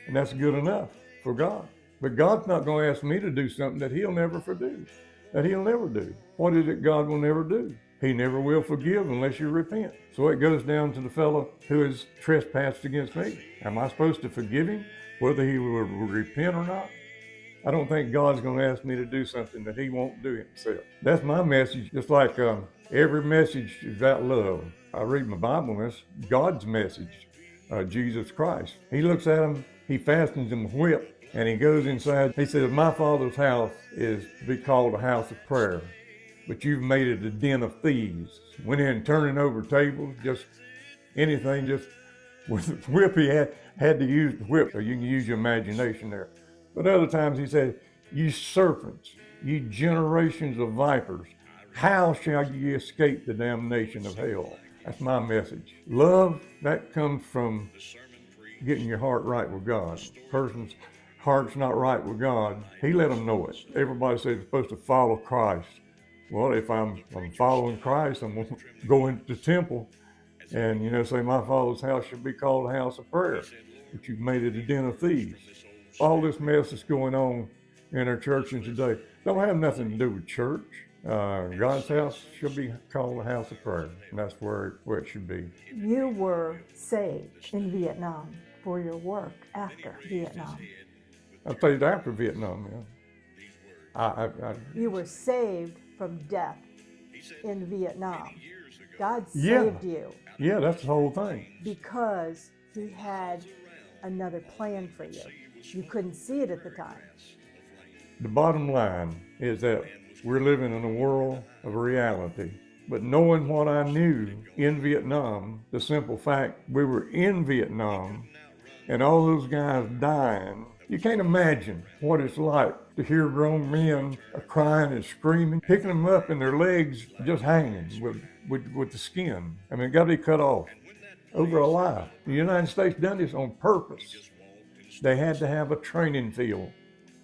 And that's good enough for God. But God's not going to ask me to do something that he'll never do. What is it God will never do? He never will forgive unless you repent. So it goes down to the fellow who has trespassed against me. Am I supposed to forgive him, whether he will repent or not? I don't think God's going to ask me to do something that he won't do himself. That's my message. Just like every message is about love. I read my Bible, and it's God's message, Jesus Christ. He looks at him, he fastens him a whip, and he goes inside. He says, my Father's house is to be called a house of prayer, but you've made it a den of thieves. Went in turning over tables, just anything, just with the whip he had to use the whip, so you can use your imagination there. But other times he said, you serpents, you generations of vipers, how shall you escape the damnation of hell? That's my message. Love, that comes from getting your heart right with God. A person's heart's not right with God, he let them know it. Everybody says you're supposed to follow Christ. Well, if I'm following Christ, I'm going to go into the temple and, say my Father's house should be called a house of prayer, but you've made it a den of thieves. All this mess that's going on in our churches today don't have nothing to do with church. God's house should be called a house of prayer, and that's where it should be. You were saved in Vietnam for your work after Vietnam. I stayed after Vietnam, You were saved from death in Vietnam. God saved you. Yeah, that's the whole thing. Because he had another plan for you. You couldn't see it at the time. The bottom line is that we're living in a world of reality. But knowing what I knew in Vietnam, the simple fact we were in Vietnam and all those guys dying, you can't imagine what it's like to hear grown men crying and screaming, picking them up and their legs just hanging with the skin. I mean, it got to be cut off over a life. The United States done this on purpose. They had to have a training field.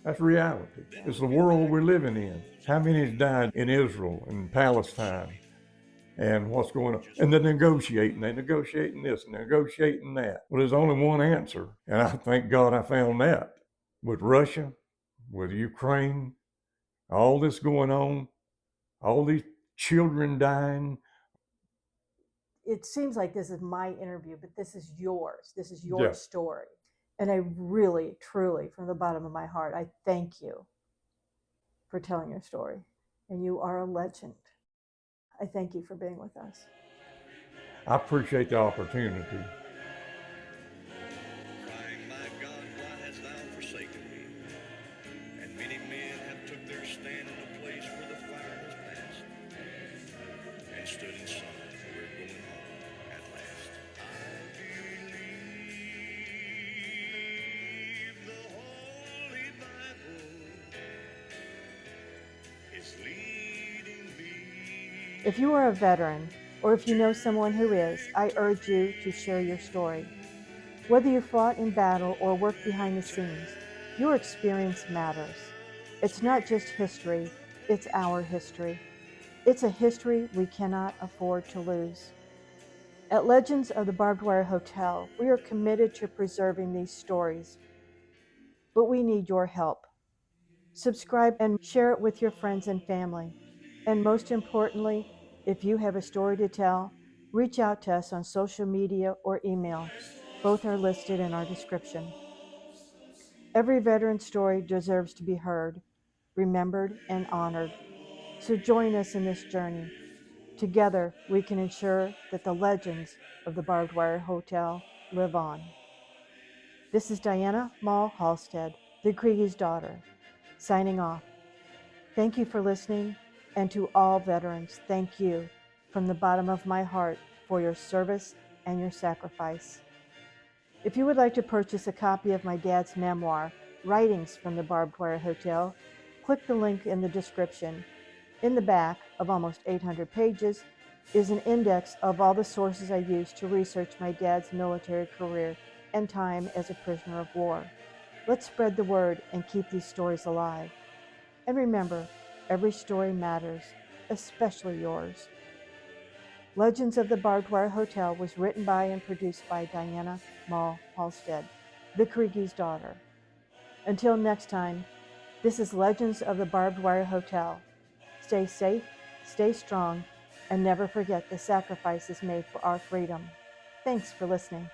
That's reality. It's the world we're living in. How many has died in Israel and Palestine and what's going on? And they're negotiating this and negotiating that. Well, there's only one answer. And I thank God I found that. With Russia, with Ukraine, all this going on, all these children dying, it seems like this is my interview, but this is yours. This is your Yeah. story. And I really, truly, from the bottom of my heart, I thank you for telling your story. And you are a legend. I thank you for being with us. I appreciate the opportunity. Crying, my God, why hast thou forsaken me? And many men have took their stand in a place where the fire has passed, and stood in silence. We're going home at last. I believe the Holy Bible is leading me. If you are a veteran, or if you know someone who is, I urge you to share your story. Whether you fought in battle or worked behind the scenes, your experience matters. It's not just history, it's our history. It's a history we cannot afford to lose. At Legends of the Barbed Wire Hotel, we are committed to preserving these stories, but we need your help. Subscribe and share it with your friends and family. And most importantly, if you have a story to tell, reach out to us on social media or email. Both are listed in our description. Every veteran story deserves to be heard, remembered, and honored. So join us in this journey. Together, we can ensure that the legends of the Barbed Wire Hotel live on. This is Diana Mall Halstead, the Kriegie's daughter, signing off. Thank you for listening, and to all veterans, thank you from the bottom of my heart for your service and your sacrifice. If you would like to purchase a copy of my dad's memoir, Writings from the Barbed Wire Hotel, click the link in the description. In the back of almost 800 pages is an index of all the sources I used to research my dad's military career and time as a prisoner of war. Let's spread the word and keep these stories alive. And remember, every story matters, especially yours. Legends of the Barbed Wire Hotel was written by and produced by Diana Mall Halstead, the Kriegie's daughter. Until next time, this is Legends of the Barbed Wire Hotel. Stay safe, stay strong, and never forget the sacrifices made for our freedom. Thanks for listening.